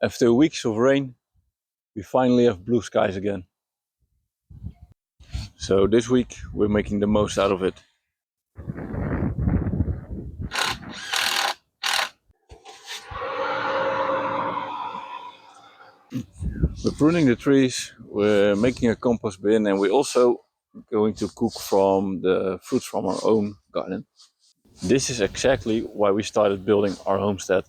After weeks of rain, we finally have blue skies again. So this week we're making the most out of it. We're pruning the trees, we're making a compost bin, and we're also going to cook from the fruits from our own garden. This is exactly why we started building our homestead.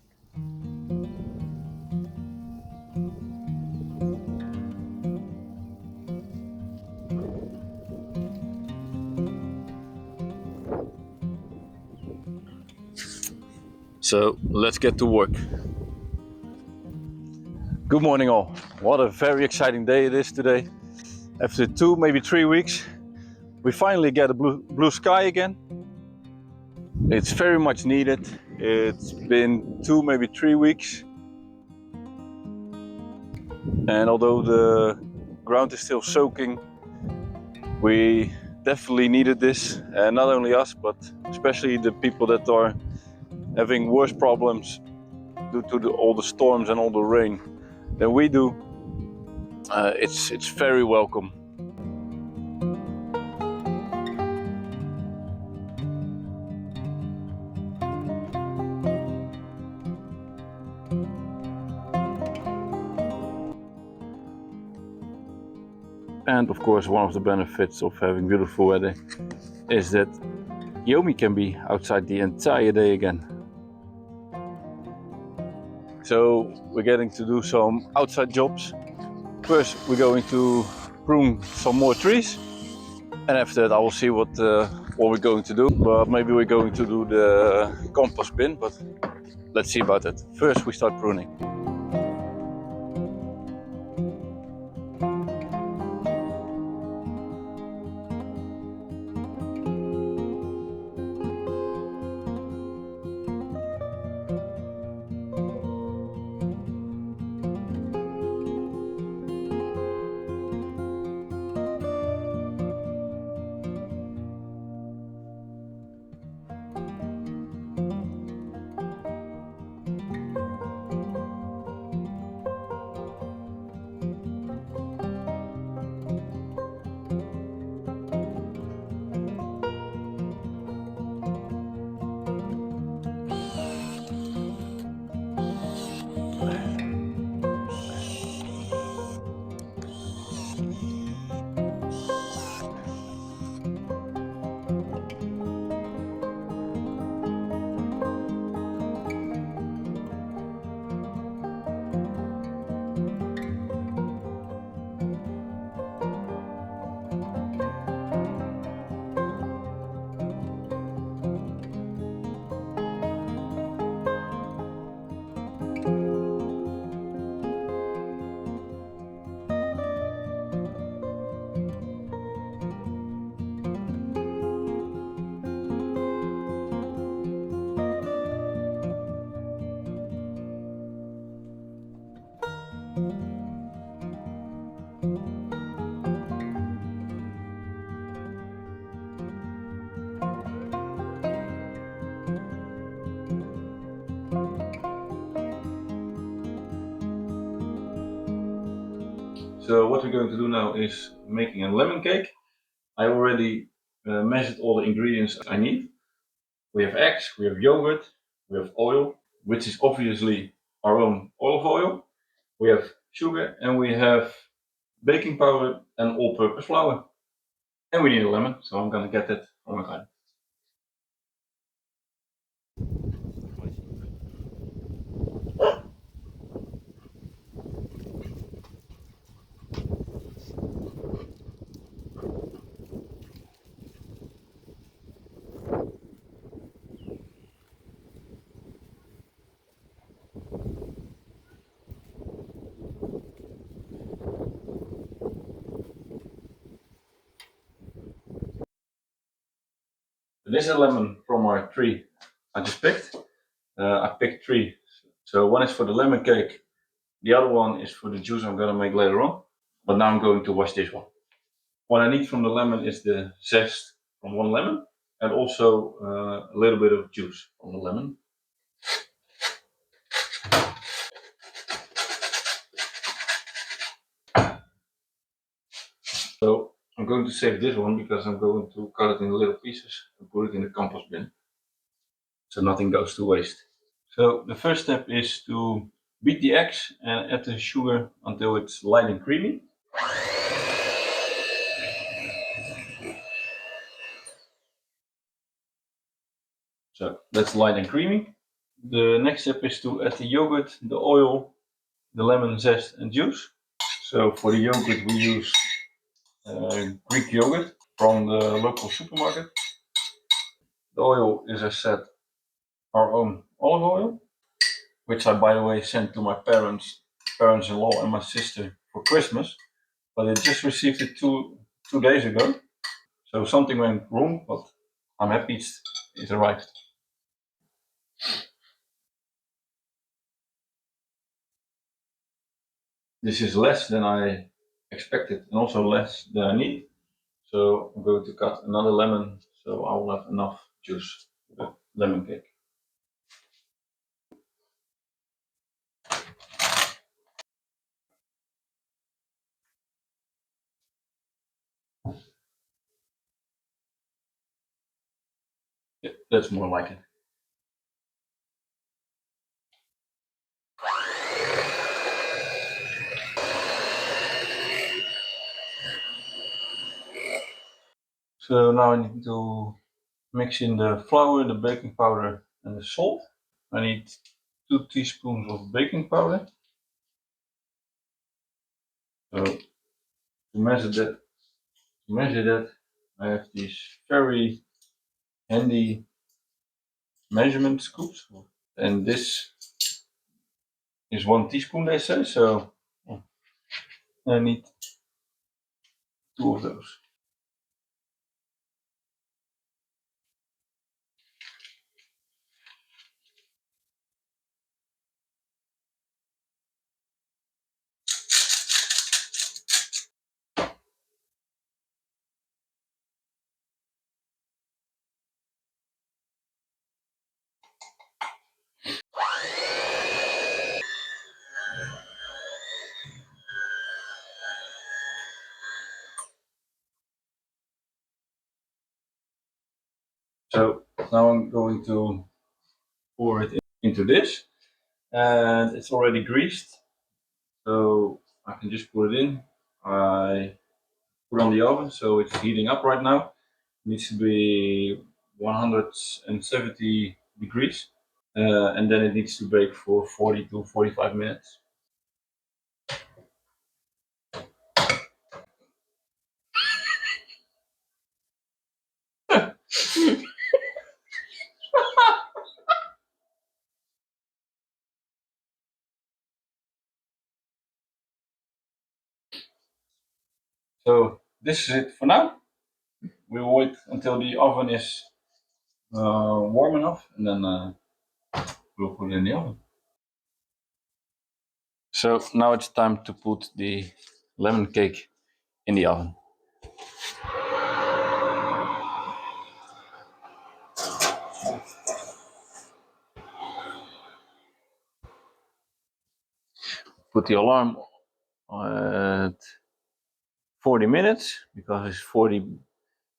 So let's get to work. Good morning all. What a very exciting day it is today. After 2, maybe 3 weeks, we finally get a blue sky again. It's very much needed. It's been 2, maybe 3 weeks. And although the ground is still soaking, we definitely needed this. And not only us, but especially the people that are having worse problems due to all the storms and all the rain than we do. It's very welcome. And of course, one of the benefits of having beautiful weather is that Yomi can be outside the entire day again. So we're getting to do some outside jobs. First, we're going to prune some more trees, and after that I will see what we're going to do. But maybe we're going to do the compost bin, but let's see about that. First, we start pruning. So what we're going to do now is making a lemon cake. I already measured all the ingredients I need. We have eggs, we have yogurt, we have oil, which is obviously our own olive oil. We have sugar, and we have baking powder and all-purpose flour. And we need a lemon, so I'm gonna get that from my garden. This is a lemon from our tree I just picked. I picked 3. So one is for the lemon cake, the other one is for the juice I'm gonna make later on. But now I'm going to wash this one. What I need from the lemon is the zest from one lemon, and also a little bit of juice from the lemon. going to save this one because I'm going to cut it in little pieces and put it in the compost bin, so nothing goes to waste. So the first step is to beat the eggs and add the sugar until it's light and creamy. So that's light and creamy. The next step is to add the yogurt, the oil, the lemon zest and juice. So for the yogurt we use Greek yogurt from the local supermarket. The oil is, as said, our own olive oil, which I, by the way, sent to my parents-in-law and my sister for Christmas, but I just received it two days ago. So something went wrong, but I'm happy it arrived. This is less than I expected and also less than I need. So I'm going to cut another lemon so I will have enough juice for the lemon cake. Yeah, that's more like it. So now I need to mix in the flour, the baking powder and the salt. I need 2 teaspoons of baking powder. So to measure that, I have these very handy measurement scoops, and this is 1 teaspoon, they say, so I need 2 of those. So now I'm going to pour it into this, and it's already greased, so I can just put it in. I put on the oven, so it's heating up right now. It needs to be 170 degrees, and then it needs to bake for 40 to 45 minutes. So this is it for now. We will wait until the oven is warm enough, and then we'll put it in the oven. So now it's time to put the lemon cake in the oven. Put the alarm at 40 minutes because it's 40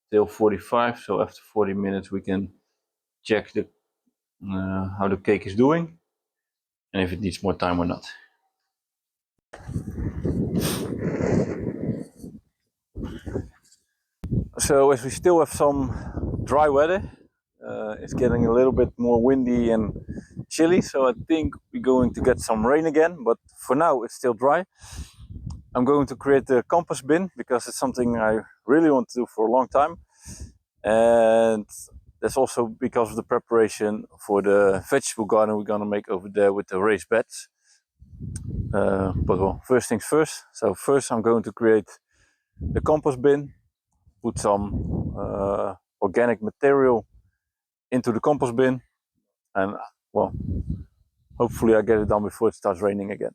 till 45. So after 40 minutes we can check how the cake is doing and if it needs more time or not. So as we still have some dry weather, it's getting a little bit more windy and chilly, so I think we're going to get some rain again, but for now it's still dry. I'm going to create the compost bin because it's something I really want to do for a long time, and that's also because of the preparation for the vegetable garden we're going to make over there with the raised beds. But well, first things first. So first I'm going to create the compost bin, put some organic material into the compost bin, and well, hopefully I get it done before it starts raining again.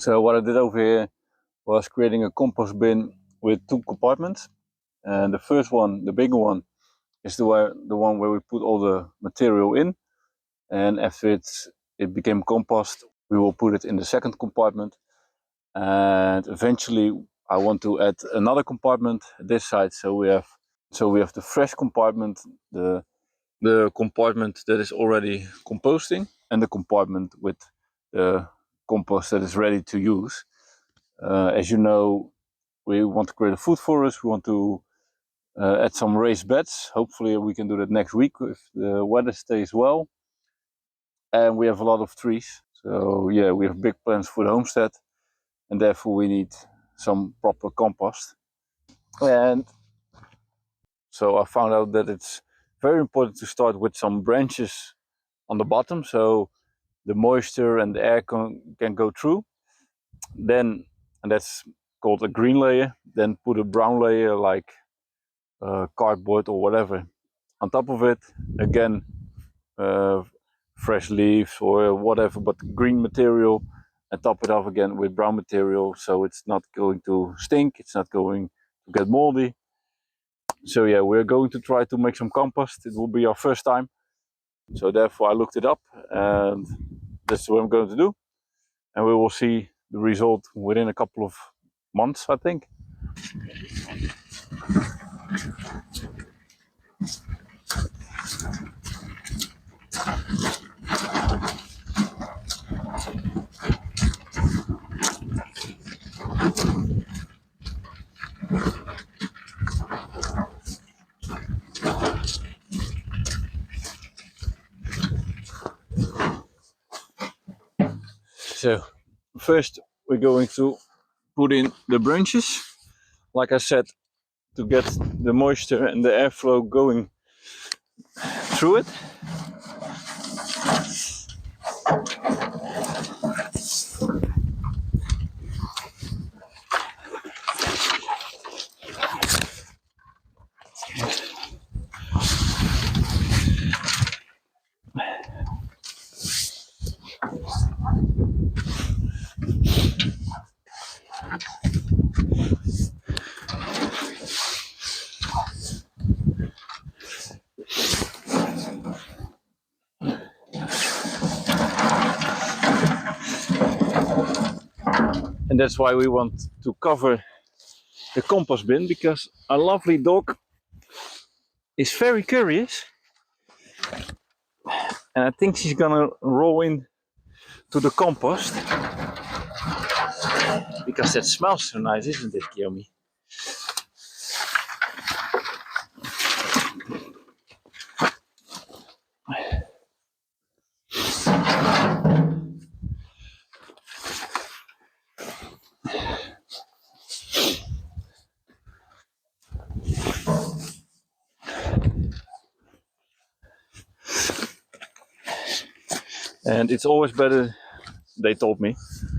So what I did over here was creating a compost bin with 2 compartments. And the first one, the bigger one, is the one where we put all the material in. And after it became compost, we will put it in the second compartment. And eventually I want to add another compartment this side, so we have the fresh compartment, the compartment that is already composting, and the compartment with the compost that is ready to use. As you know, we want to create a food forest. We want to add some raised beds. Hopefully we can do that next week if the weather stays well. And we have a lot of trees. So yeah, we have big plans for the homestead, and therefore we need some proper compost. And so I found out that it's very important to start with some branches on the bottom, so the moisture and the air can go through. Then, and that's called a green layer, then put a brown layer like cardboard or whatever on top of it. Again, fresh leaves or whatever, but green material, and top it off again with brown material, so it's not going to stink, it's not going to get moldy. So yeah, we're going to try to make some compost. It will be our first time, so therefore I looked it up, and that's what I'm going to do, and we will see the result within a couple of months, I think. So first we're going to put in the branches, like I said, to get the moisture and the airflow going through it. And that's why we want to cover the compost bin, because our lovely dog is very curious, and I think she's gonna roll in to the compost because that smells so nice, isn't it, Kiyomi? And it's always better, they told me,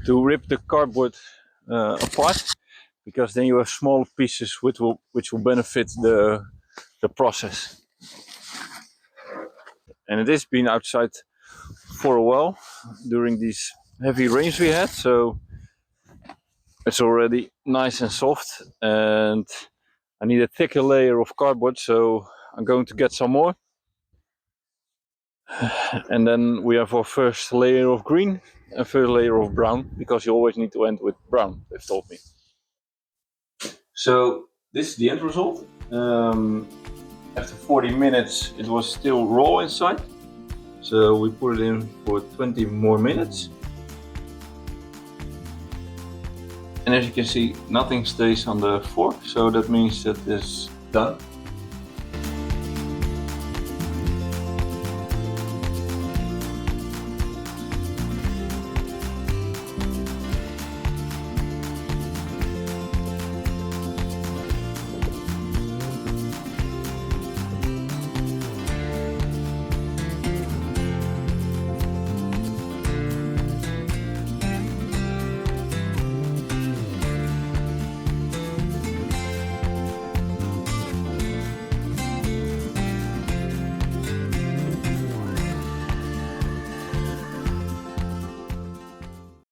to rip the cardboard apart, because then you have small pieces which will benefit the process. And it has been outside for a while during these heavy rains we had, so it's already nice and soft, and I need a thicker layer of cardboard, so I'm going to get some more. And then we have our first layer of green and first layer of brown, because you always need to end with brown, they've told me. So this is the end result. After 40 minutes it was still raw inside, so we put it in for 20 more minutes. And as you can see, nothing stays on the fork, so that means that it's done.